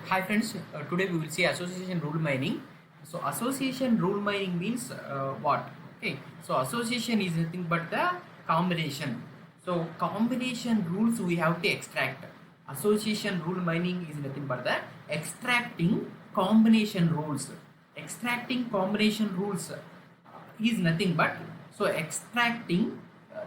Hi friends, today we will see association rule mining. So association rule mining means what? Okay, so association is nothing but the combination. So combination rules we have to extract. Association rule mining is nothing but the extracting combination rules. Extracting combination rules is nothing but so extracting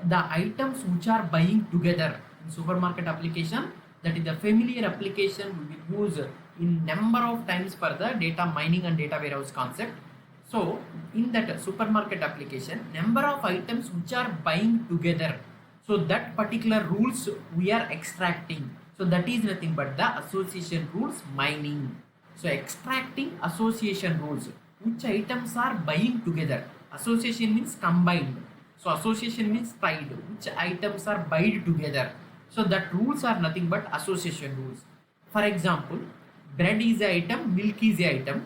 the items which are buying together in supermarket application, that is the familiar application we will use in number of times for the data mining and data warehouse concept. So in that supermarket application, number of items which are buying together, so that particular rules we are extracting, so that is nothing but the association rules mining. So extracting association rules, which items are buying together. Association means combined, so association means tied, which items are buyed together. So that rules are nothing but association rules. For example, bread is a item, milk is a item.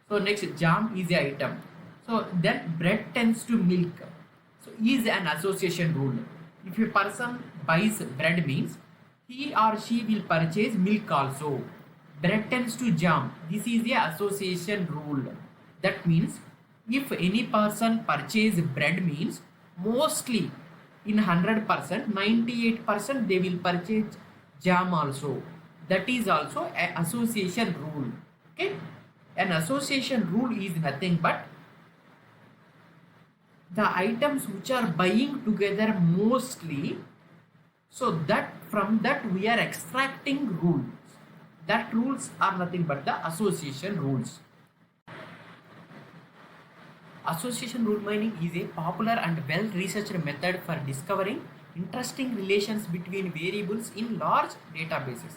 So next jam is a item. So then bread tends to milk. So is an association rule. If a person buys bread means he or she will purchase milk also. Bread tends to jam. This is a association rule. That means if any person purchase bread means mostly in 100%, 98% they will purchase jam also. That is also an association rule. Okay, an association rule is nothing but the items which are buying together mostly, so that from that we are extracting rules. That rules are nothing but the association rules. Association rule mining is a popular and well-researched method for discovering interesting relations between variables in large databases.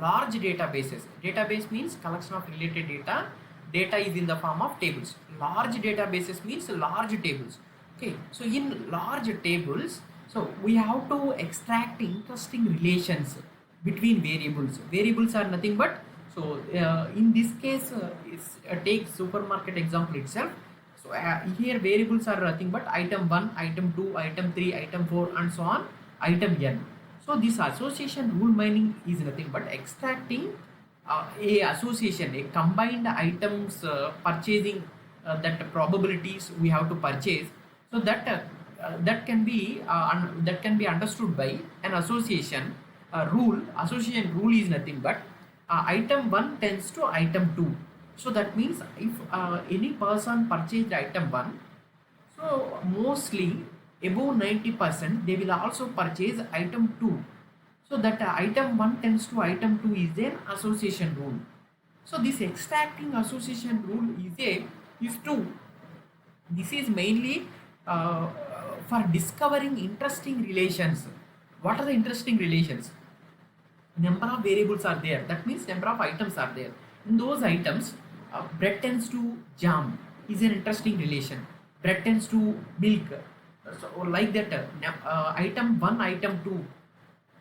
Large databases. Database means collection of related data. Data is in the form of tables. Large databases means large tables. Okay, so in large tables, so we have to extract interesting relations between variables. Variables are nothing but, so in this case, take supermarket example itself. So here variables are nothing but item 1, item 2, item 3, item 4 and so on, item n. So this association rule mining is nothing but extracting a association, a combined items purchasing, that probabilities we have to purchase. So that can be understood by an association rule. Association rule is nothing but item 1 tends to item 2. So that means if any person purchased item 1, so mostly above 90% they will also purchase item 2. So that item 1 tends to item 2 is an association rule. So this extracting association rule is 2. This is mainly uh, for discovering interesting relations. What are the interesting relations? Number of variables are there, that means number of items are there. In those items, bread tends to jam is an interesting relation. Bread tends to milk. So like that, item 1, item 2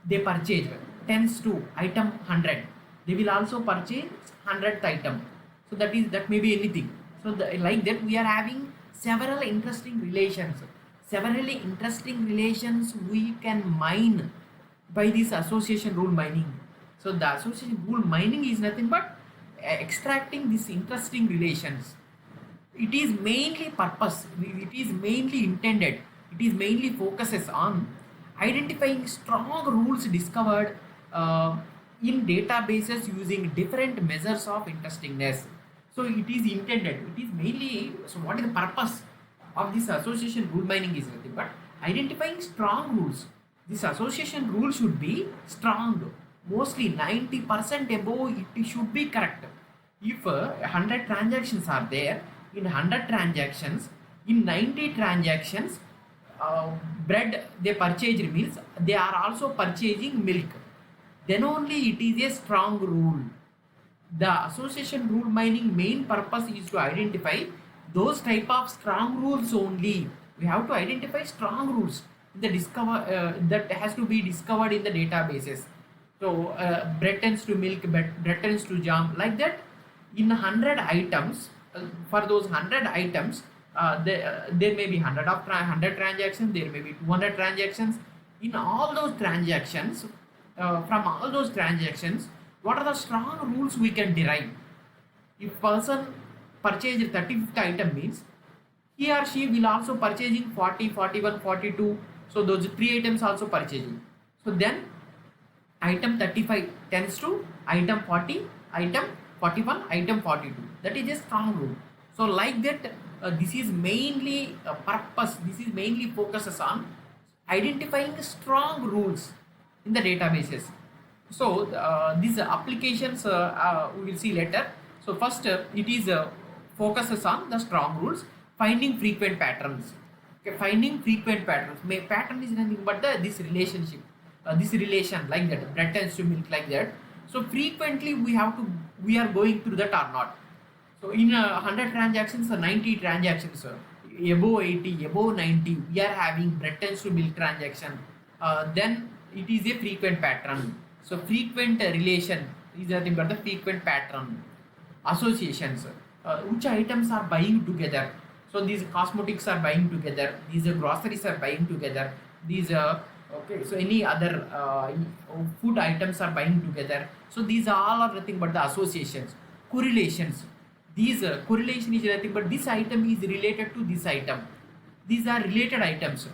they purchase tends to item 100, they will also purchase 100th item. So that may be anything. So like that we are having several interesting relations. Severally interesting relations we can mine by this association rule mining. So the association rule mining is nothing but extracting these interesting relations. It is mainly purpose, it is mainly intended, it is mainly focuses on identifying strong rules discovered in databases using different measures of interestingness. So it is intended, it is mainly, so what is the purpose of this association rule mining is nothing but identifying strong rules. This association rule should be strong, mostly 90% above it should be correct. If 100 transactions are there, in 100 transactions, in 90 transactions, uh, bread they purchased means they are also purchasing milk, then only it is a strong rule. The association rule mining main purpose is to identify those type of strong rules only. We have to identify strong rules in the discover that has to be discovered in the databases. So bread tends to milk, bread tends to jam, like that. In 100 items, for those 100 items, there may be 100 transactions, there may be 200 transactions. In all those transactions, from all those transactions, What are the strong rules we can derive? If person purchased 35th item means he or she will also purchasing 40, 41, 42. So those three items also purchasing. So then item 35 tends to item 40, item 41, item 42. That is a strong rule. So like that, this is mainly purpose. This is mainly focuses on identifying strong rules in the databases. So these applications we will see later. So first it is focuses on the strong rules, finding frequent patterns. Okay, finding frequent patterns. Pattern is nothing but this relationship, this relation like that. Bread tends to milk like that. So frequently we are going through that or not. So in 100 transactions, 90 transactions, above 80, above 90, we are having bread tends to milk transaction. Then it is a frequent pattern. So frequent relation is nothing but the frequent pattern. Associations, which items are buying together. So these cosmetics are buying together. These groceries are buying together. These okay. So any other food items are buying together. So these all are nothing but the associations, correlations. These correlation is nothing but this item is related to this item. These are related items.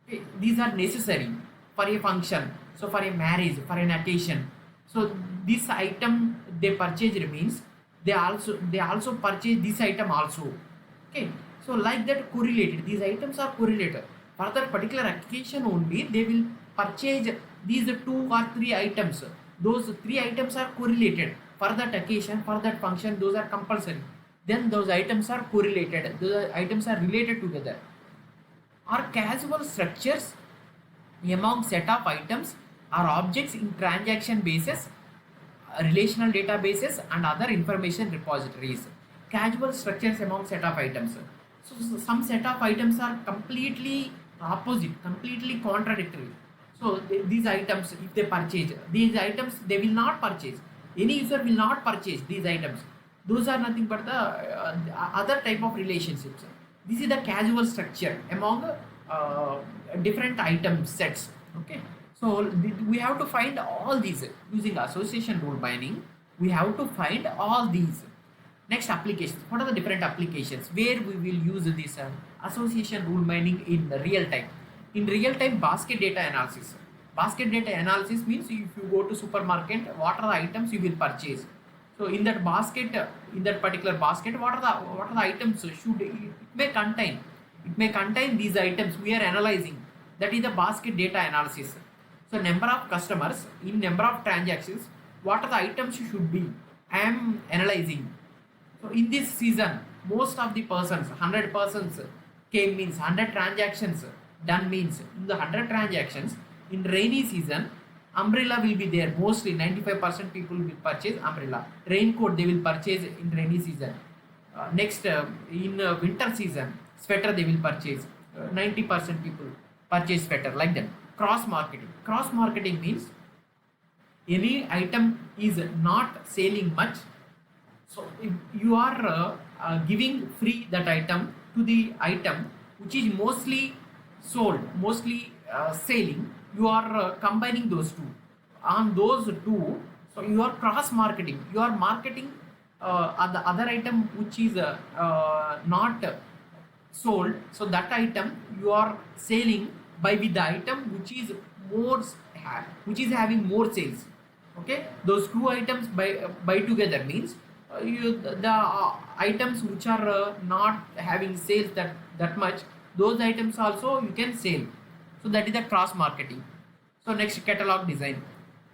Okay. These are necessary for a function. So for a marriage, for an occasion. So this item they purchased means they also purchase this item also. Okay. So like that correlated. These items are correlated. For that particular occasion only, they will purchase these two or three items. Those three items are correlated for that occasion, for that function. Those are compulsory. Then those items are correlated. Those items are related together. Are casual structures among set of items or objects in transaction basis, relational databases and other information repositories. Casual structures among set of items. So some set of items are completely opposite, completely contradictory. So these items, if they purchase these items, they will not purchase. Any user will not purchase these items. Those are nothing but the other type of relationships. This is the casual structure among different item sets. Okay. So we have to find all these using association rule binding. We have to find all these. Next, applications. What are the different applications where we will use this association rule binding in real time? In real time, basket data analysis. Basket data analysis means if you go to supermarket, what are the items you will purchase? So in that basket, in that particular basket, what are the items should it may contain? It may contain these items we are analyzing. That is the basket data analysis. So number of customers in number of transactions, what are the items should be? I am analyzing. So in this season, most of the persons, 100 persons came means 100 transactions done means in the 100 transactions in rainy season, umbrella will be there. Mostly 95% people will purchase umbrella. Raincoat they will purchase in rainy season. Next, in winter season, sweater they will purchase. 90% people purchase sweater like that. Cross marketing. Cross marketing means any item is not selling much. So if you are giving free that item to the item which is mostly sold, mostly selling, you are combining those two. On those two, so you are cross marketing. You are marketing the other item which is not sold. So that item you are selling by with the item which is more, which is having more sales. Okay, those two items by together means the items which are not having sales that much, those items also you can sell. So that is the cross marketing. So next, catalog design.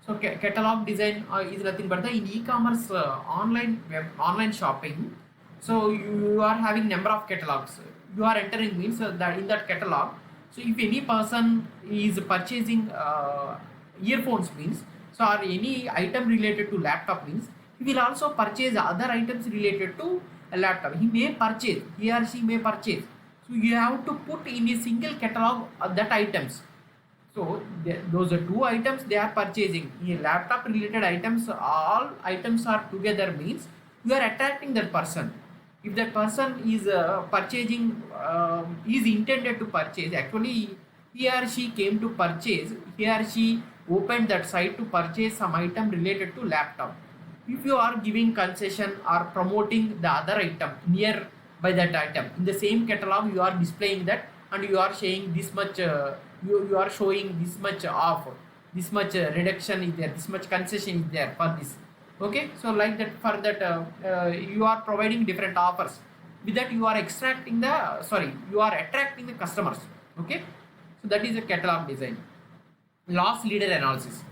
So catalog design is nothing but the in e-commerce online shopping. So you are having number of catalogs you are entering means that in that catalog. So if any person is purchasing earphones means, so or any item related to laptop means, he will also purchase other items related to a laptop. He or she may purchase. So you have to put in a single catalog that items. So those are two items they are purchasing. In laptop related items, all items are together means you are attracting that person. If that person is purchasing, is intended to purchase, actually he or she came to purchase, he or she opened that site to purchase some item related to laptop. If you are giving concession or promoting the other item near by that item in the same catalog, you are displaying that and you are saying this much, you are showing this much off, this much reduction is there, this much concession is there for this. Okay, so like that, for that you are providing different offers. With that you are extracting the, sorry, you are attracting the customers. Okay, so that is a catalog design. Loss leader analysis.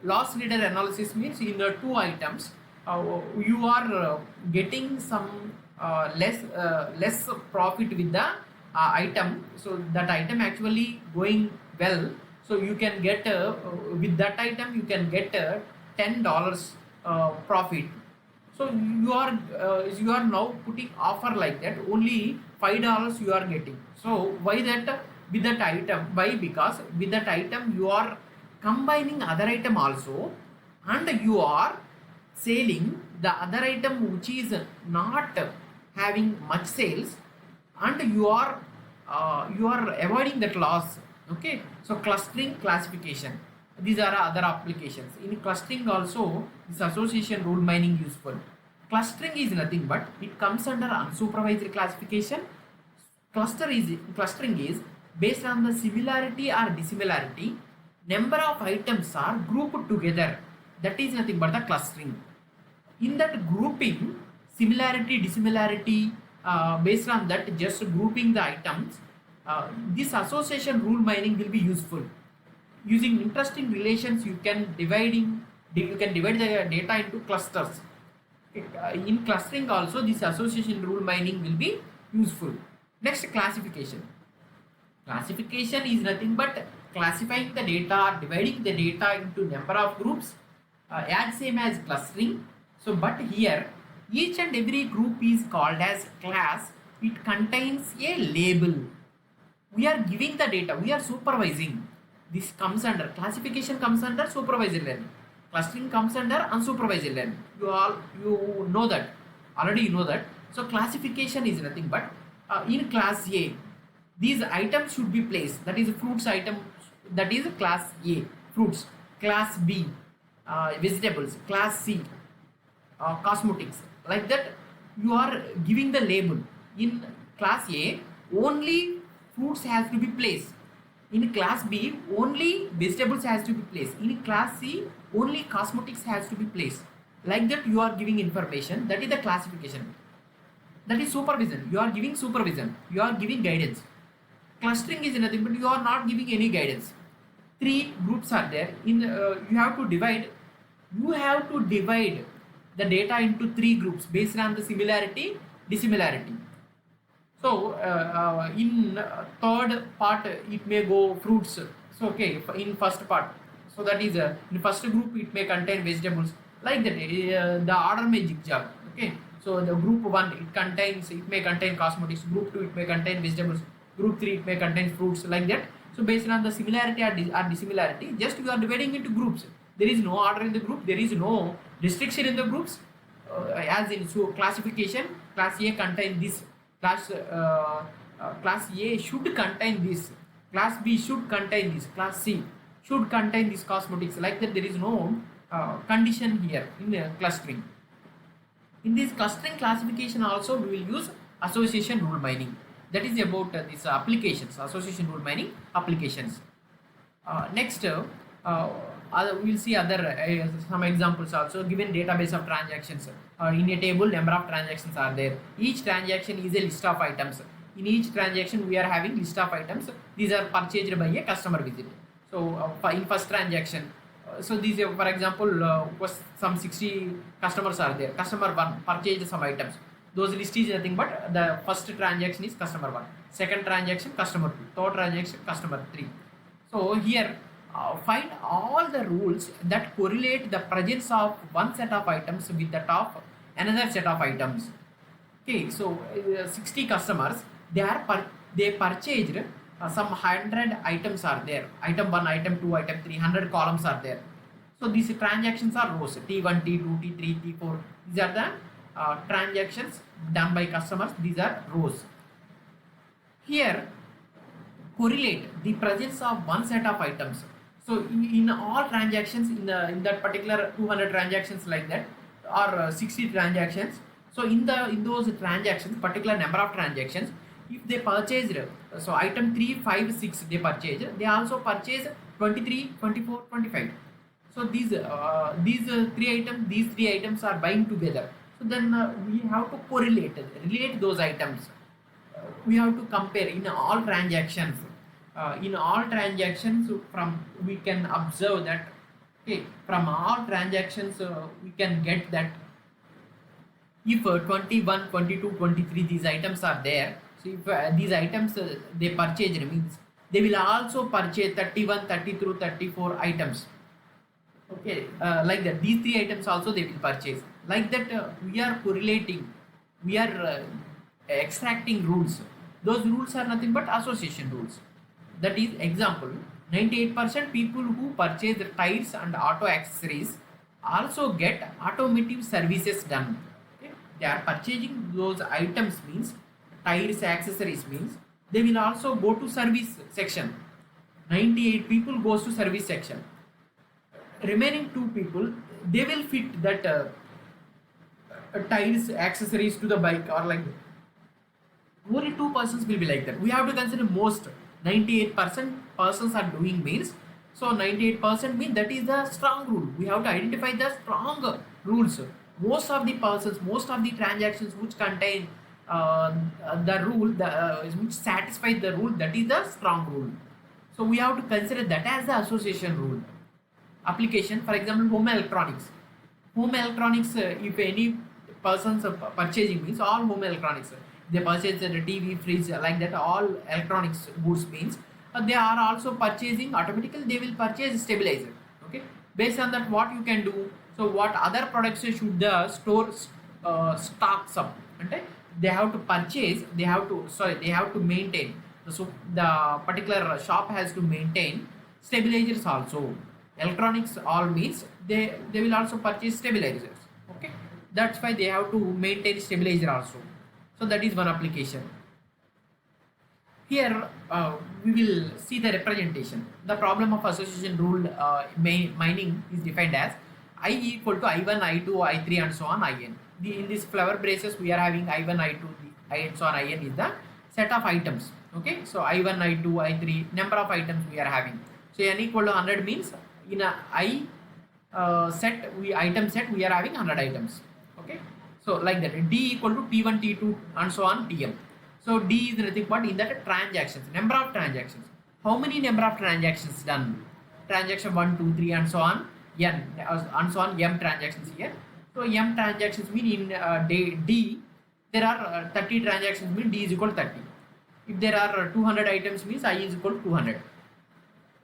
Loss leader analysis means in the two items, you are getting some less profit with the item, so that item actually going well, so you can get with that item you can get $10 profit. So you are now putting offer like that, only $5 you are getting. So why that? With that item, why? Because with that item you are combining other item also, and you are selling the other item which is not having much sales, and you are avoiding that loss. Okay, so clustering, classification, these are other applications. In clustering also this association rule mining useful. Clustering is nothing but it comes under unsupervised classification. Clustering is based on the similarity or dissimilarity, number of items are grouped together, that is nothing but the clustering. In that grouping, similarity, dissimilarity, based on that just grouping the items, this association rule mining will be useful. Using interesting relations you can divide the data into clusters. In clustering also this association rule mining will be useful. Next, classification. Classification is nothing but classifying the data, dividing the data into number of groups, as same as clustering. So but here each and every group is called as class. It contains a label. We are giving the data, we are supervising. This comes under classification, comes under supervised learning. Clustering comes under unsupervised learning. You know that already, you know that. So classification is nothing but in class A these items should be placed, that is fruits item, that is class A fruits, class B vegetables, class C cosmetics, like that. You are giving the label. In class A only fruits has to be placed, in class B only vegetables has to be placed, in class C only cosmetics has to be placed, like that. You are giving information, that is the classification. That is supervision, you are giving supervision, you are giving guidance. Clustering is nothing but you are not giving any guidance. Three groups are there. In you have to divide the data into three groups based on the similarity, dissimilarity. So in third part it may go fruits. So okay, in first part, so that is in first group it may contain vegetables, like that. The order may zigzag. Okay, so the group 1 it may contain cosmetics, group 2 it may contain vegetables, group 3 it may contain fruits, like that. So based on the similarity or dissimilarity, just you are dividing into groups. There is no order in the group, there is no restriction in the groups. As in, so classification, class A contain this, class A should contain this, class B should contain this, class C should contain this cosmetics, like that. There is no condition here in clustering. In this clustering classification also we will use association rule mining. That is about these applications, association rule mining applications. Next, we will see other some examples also. Given database of transactions, in a table number of transactions are there. Each transaction is a list of items. In each transaction we are having list of items. These are purchased by a customer visit. So in first transaction, so these for example was some 60 customers are there. Customer 1 purchased some items. Those list is nothing but the first transaction is customer 1, second transaction customer 2, third transaction customer 3. So here find all the rules that correlate the presence of one set of items with that of another set of items. Okay, so 60 customers, they purchased some 100 items are there. Item 1, item 2, item 3, 100 columns are there. So these transactions are rows, T1, T2, T3, T4. These are the transactions done by customers. These are rows. Here correlate the presence of one set of items. So in all transactions, in that particular 200 transactions like that, or 60 transactions, so in those transactions, particular number of transactions, if they purchased, so item 3, 5, 6 they purchase, they also purchase 23, 24, 25. So these three items are buying together. So then we have to relate those items. We have to compare in all transactions. In all transactions, from we can observe that, okay, from all transactions we can get that if 21, 22, 23 these items are there. So if these items they purchased, means they will also purchase 31, 30 through 34 items. Okay, like that these three items also they will purchase. Like that we are correlating, we are extracting rules. Those rules are nothing but association rules. That is example, 98% people who purchase the tires and auto accessories also get automotive services done. Okay? They are purchasing those items, means tires, accessories, means they will also go to service section. 98 people goes to service section. Remaining 2 people, they will fit that tires, accessories to the bike, or like that. Only 2 persons will be like that. We have to consider most. 98% persons are doing, means, so 98% means that is the strong rule. We have to identify the strong rules. Most of the persons, most of the transactions which contain the rule, which satisfy the rule, that is the strong rule. So we have to consider that as the association rule. Application, for example, home electronics. Home electronics, if any persons are purchasing, means all home electronics, they purchase the TV, fridge, like that, all electronics goods, means they are also purchasing automatically, they will purchase stabilizer. Okay, based on that, what you can do, so what other products should the store stocks up, and they have to purchase, they have to maintain, so the particular shop has to maintain stabilizers also. Electronics all means they will also purchase stabilizers. Okay, that's why they have to maintain stabilizer also. So that is one application. Here we will see the representation. The problem of association rule mining is defined as I equal to I1, I2, I3 and so on In. In this flower braces we are having I1, I2, I and so on In is the set of items. Okay, so I1, I2, I3, number of items we are having. So n equal to 100 means in a I item set we are having 100 items. Okay, so like that, D equal to T1, T2 and so on Tm. So D is nothing but in that transactions, number of transactions. How many number of transactions done? Transaction 1, 2, 3 and so on n and so on m transactions here. So m transactions mean in D there are 30 transactions, mean D is equal to 30. If there are 200 items, means I is equal to 200,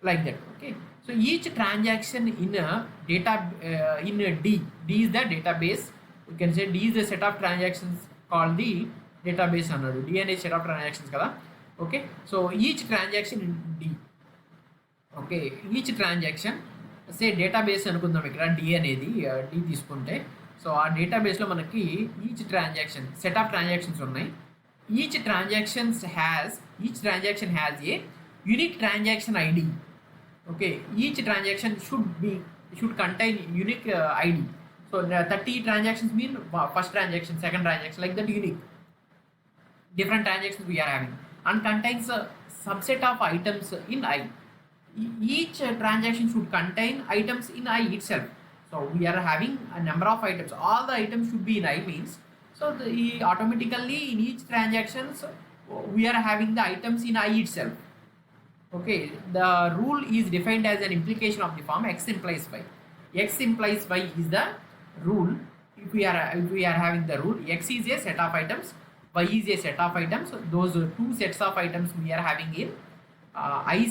like that. Okay, so each transaction in a data in a D is the database. You can say D is the set of transactions called the database another. D and a set of transactions kada. Okay, so each transaction in D. Okay, each transaction, say database అనుకుందాం ఇక్కడ D అనేది D తీసుకుంటే, so ఆ డేటాబేస్లో మనకి each transaction set of transactions ఉన్నాయి. Each transaction has a unique transaction ID. Okay, each transaction should contain unique ID. So 30 transactions mean first transaction, second transaction, like that, unique. Different transactions we are having, and contains a subset of items in I. Each transaction should contain items in I itself. So we are having a number of items. All the items should be in I, means so automatically in each transactions we are having the items in I itself. Okay, the rule is defined as an implication of the form x implies y. X implies y is the rule. If we are having the rule, x is a set of items, y is a set of items. Those two sets of items we are having in I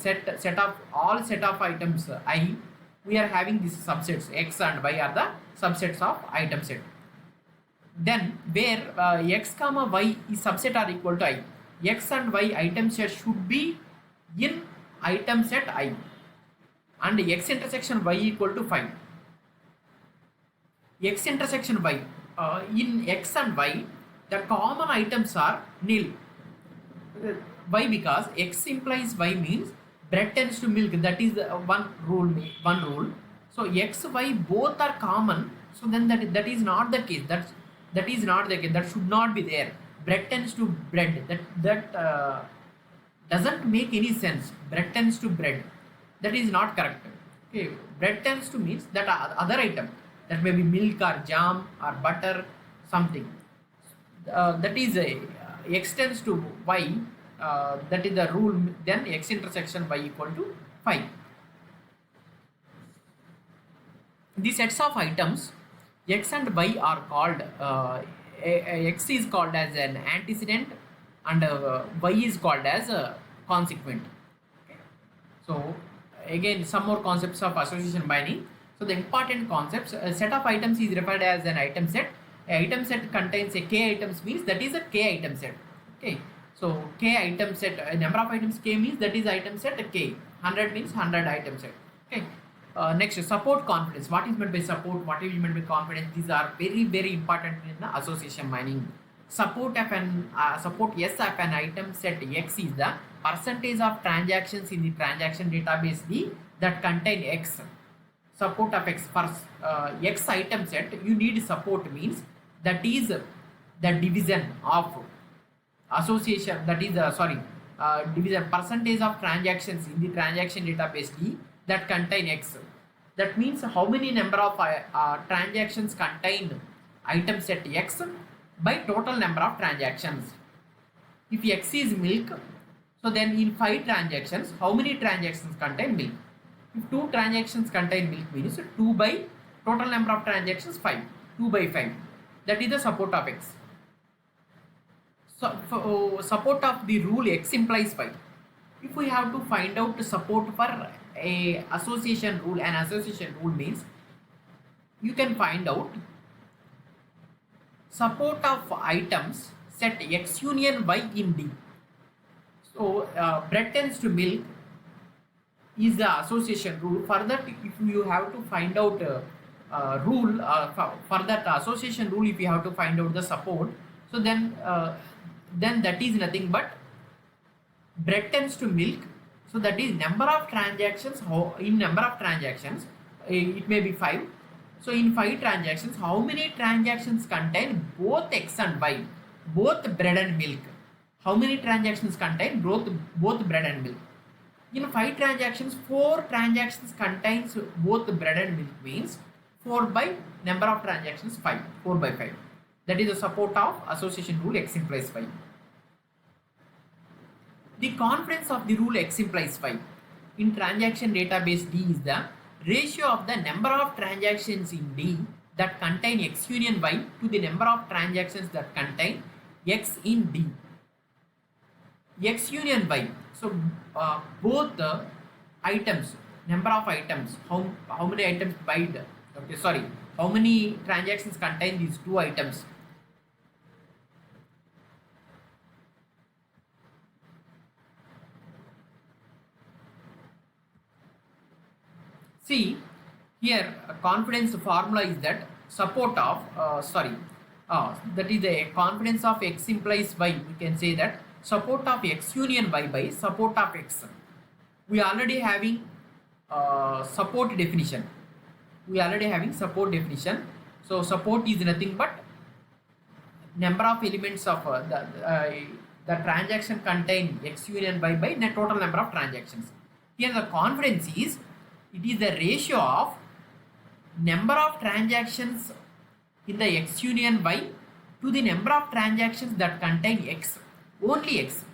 set of all set of items I. We are having these subsets, x and y are the subsets of item set. Then where x comma y is subset are equal to I, x and y item set should be in item set I, and x intersection y equal to 5. X intersection y, in x and y the common items are nil. Why? Because X implies Y means bread tends to milk. That is one rule. One rule. So X, Y both are common. So then that is not the case. That is not the case. That should not be there. Bread tends to bread. That doesn't make any sense. Bread tends to bread. That is not correct. Okay, bread tends to means that other item, that may be milk or jam or butter, something. That is a X tends to Y. That is the rule. Then X intersection Y equal to 5. The sets of items X and Y are called X is called as an antecedent and Y is called as a consequent. Okay. So again some more concepts of association binding. So the important concepts, a set of items is referred as an item set. A item set contains a k items means that is a k item set. Okay. So k item set, number of items k means that is item set k. 100 means 100 item set. Okay. Next, support confidence. What is meant by support? What is meant by confidence? These are very important in the association mining. Support of an support S of an item set X is the percentage of transactions in the transaction database D that contain X. Support of X for X item set, you need support means that is the division of association, that is division percentage of transactions in the transaction database D that contain X. That means how many number of transactions contain item set X by total number of transactions. If X is milk, so then in 5 transactions, how many transactions contain milk? If 2 transactions contain milk means 2 by total number of transactions 5, 2 by 5. That is the support of X. So for support of the rule X implies 5. If we have to find out the support for a association rule, an association rule means you can find out support of items set X union Y in D. So bread tends to milk is the association rule. For that, if you have to find out rule for that association rule, if you have to find out the support, so then that is nothing but bread tends to milk. So that is number of transactions. In number of transactions, it may be 5. So in 5 transactions, how many transactions contain both X and Y, both bread and milk? How many transactions contain both bread and milk? In 5 transactions, 4 transactions contains both bread and milk means 4 by number of transactions 5, 4 by 5. That is the support of association rule X implies 5. The confidence of the rule X implies 5 in transaction database D is the ratio of the number of transactions in D that contain X union Y to the number of transactions that contain X in D. X union Y. So both the items, number of items, how many items by the, okay, sorry, how many transactions contain these 2 items. See here, confidence formula is that support of that is the confidence of X implies Y. We can say that support of X union Y by support of X. We already having support definition. So support is nothing but number of elements of the transaction contain X union Y by the total number of transactions. Here the confidence is, it is the ratio of number of transactions in the X union Y to the number of transactions that contain X, only X.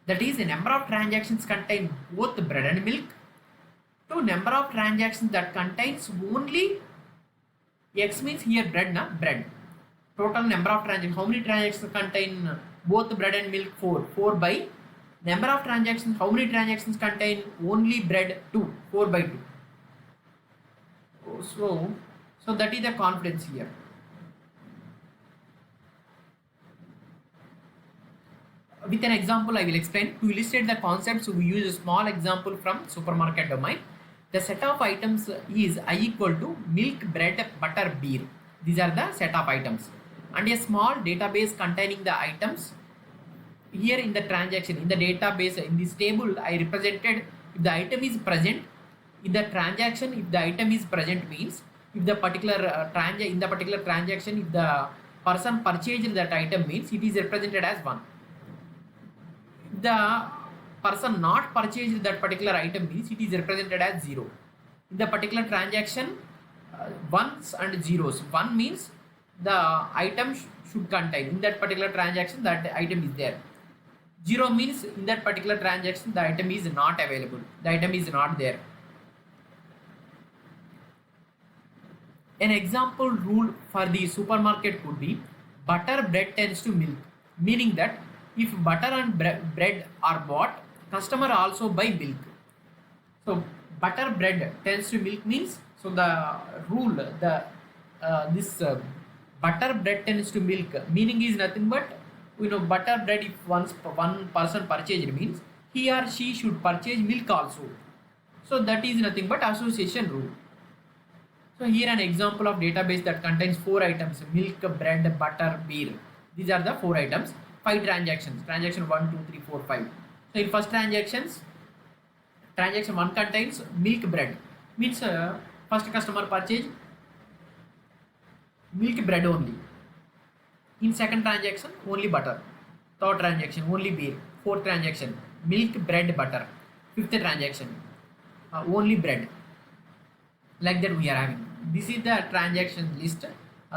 That is the number of transactions contain both bread and milk to number of transactions that contains only X means here bread, bread. Total number of transactions, how many transactions contain both bread and milk? 4. 4 by number of transactions, how many transactions contain only bread? 2. 4 by 2. So that is the confidence here. With an example, I will explain. To illustrate the concepts, we use a small example from supermarket domain. The set of items is I equal to milk, bread, butter, beer. These are the set of items. And a small database containing the items here in the transaction, in the database, in this table, I represented if the item is present in the transaction. If the item is present means if the particular in the particular transaction, if the person purchased that item means it is represented as 1. If the person not purchased that particular item means it is represented as 0. In the particular transaction, ones and zeros. 1 means the item should contain, in that particular transaction that item is there. 0 means in that particular transaction the item is not available, the item is not there. An example rule for the supermarket could be butter bread tends to milk, meaning that if butter and bread are bought, customer also buy milk. So butter bread tends to milk means, so the rule, the this butter bread tends to milk meaning is nothing but, butter bread, if one person purchased means he or she should purchase milk also. So that is nothing but association rule. So here an example of database that contains 4 items: milk, bread, butter, beer. These are the 4 items. 5 transactions. Transaction 1, 2, 3, 4, 5. So in first transaction 1 contains milk bread. Means first customer purchase milk bread only. In second transaction only butter. Third transaction only beer. Fourth transaction milk, bread, butter. Fifth transaction only bread. Like that we are having. This is the transaction list.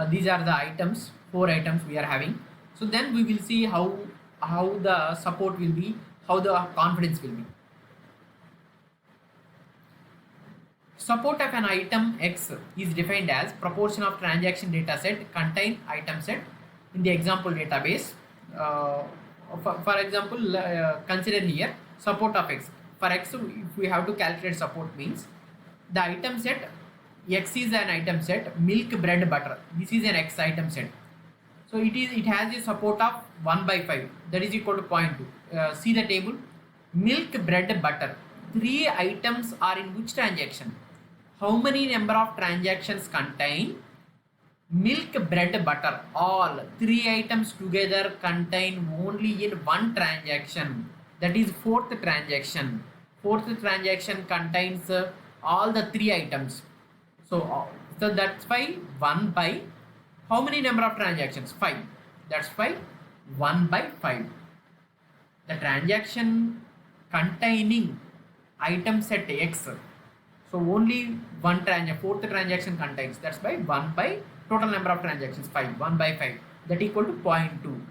These are the items, 4 items we are having. So then we will see how the support will be, how the confidence will be. Support of an item X is defined as proportion of transaction data set contain item set in the example database. For example, consider here support of X. For X, if we have to calculate support means the item set X is an item set, milk, bread, butter. This is an X item set. So it has a support of 1 by 5, that is equal to 0.2. See the table. Milk, bread, butter. 3 items are in which transaction? How many number of transactions contain milk, bread, butter? All 3 items together contain only in one transaction. That is 4th transaction. 4th transaction contains all the 3 items. So that's why 1 by how many number of transactions? 5. That's why 1 by 5. The transaction containing item set X. So only one transaction, 4th transaction contains. That's why 1 by total number of transactions 5. 1 by 5. That equal to 0.2.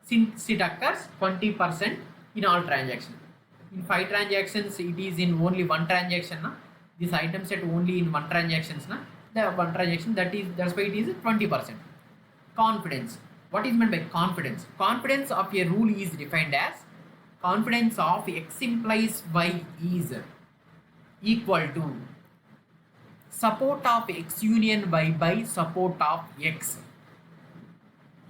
Since it occurs 20% in all transactions. In 5 transactions, it is in only one transaction. This item set only in one transactions. The one transaction, that's why it is 20%. Confidence. What is meant by confidence? Confidence of a rule is defined as confidence of X implies Y is equal to support of X union Y by support of X.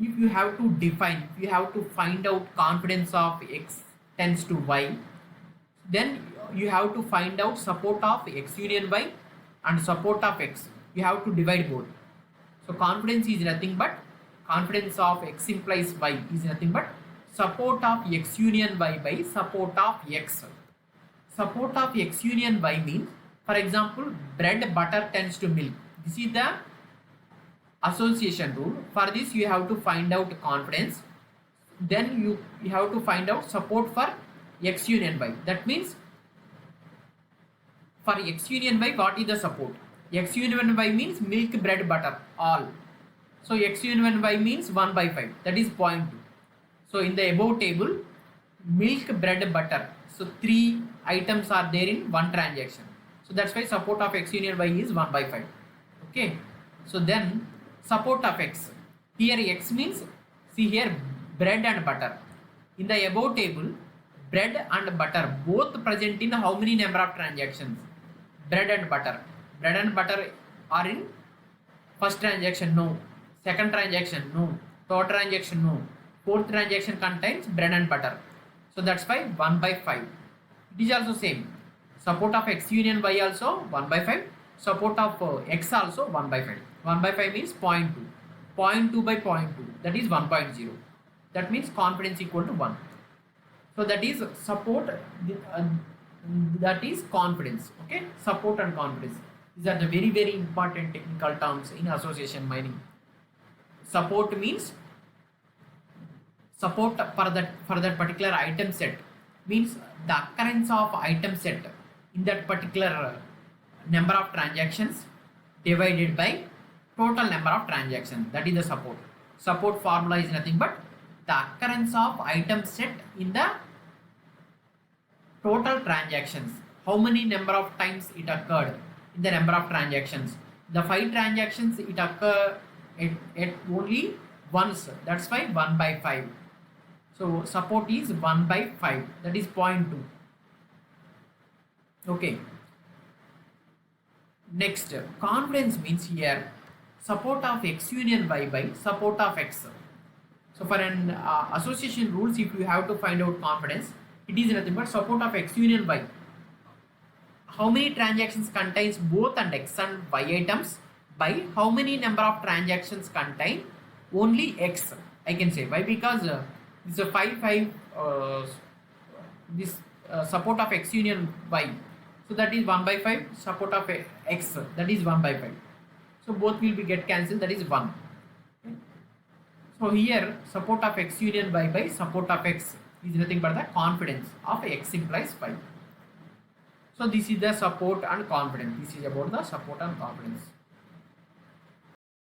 If you have to define, if you have to find out confidence of X tends to Y, then you have to find out support of X union Y and support of X. You have to divide both. So confidence is nothing but confidence of X implies Y is nothing but support of X union Y by support of X. Support of X union Y means, for example, bread, butter tends to milk. This is the association rule. For this you have to find out confidence. Then you have to find out support for X union Y. That means for X union Y, what is the support? X union Y means milk, bread, butter, all. So X union Y means 1 by 5, that is 0.2. So in the above table, milk, bread, butter. So 3 items are there in one transaction. So that's why support of X union Y is 1 by 5. Okay. So then support of X. Here X means, see here, bread and butter. In the above table, bread and butter both present in how many number of transactions? Bread and butter. Bread and butter are in first transaction, no. Second transaction, no. Third transaction, no. Fourth transaction contains bread and butter. So that's why 1 by 5. It is also same. Support of X union Y also 1 by 5. Support of X also 1 by 5. 1 by 5 means 0.2. 0.2 by 0.2, that is 1.0. that means confidence equal to 1. So that is support, that is confidence. Okay, support and confidence, these are the very very important technical terms in association mining. Support means support for that particular item set, means the occurrence of item set in that particular number of transactions divided by total number of transactions, that is the support. Support formula is nothing but the occurrence of item set in the total transactions, how many number of times it occurred in the number of transactions. The 5 transactions it occur at only once, that's why 1 by 5. So support is 1 by 5, that is 0.2. Okay, next confidence means here support of x union y by support of x. So for an association rules, if you have to find out confidence, it is nothing but support of x union y. How many transactions contains both and x and y items by how many number of transactions contain only x. I can say why, because this is a 5 this support of x union y. So that is 1 by 5, support of x, that is 1 by 5. So both will be get cancelled, that is 1. Okay. So here support of x union y by support of x is nothing but the confidence of x implies 5. So this is the support and confidence. This is about the support and confidence.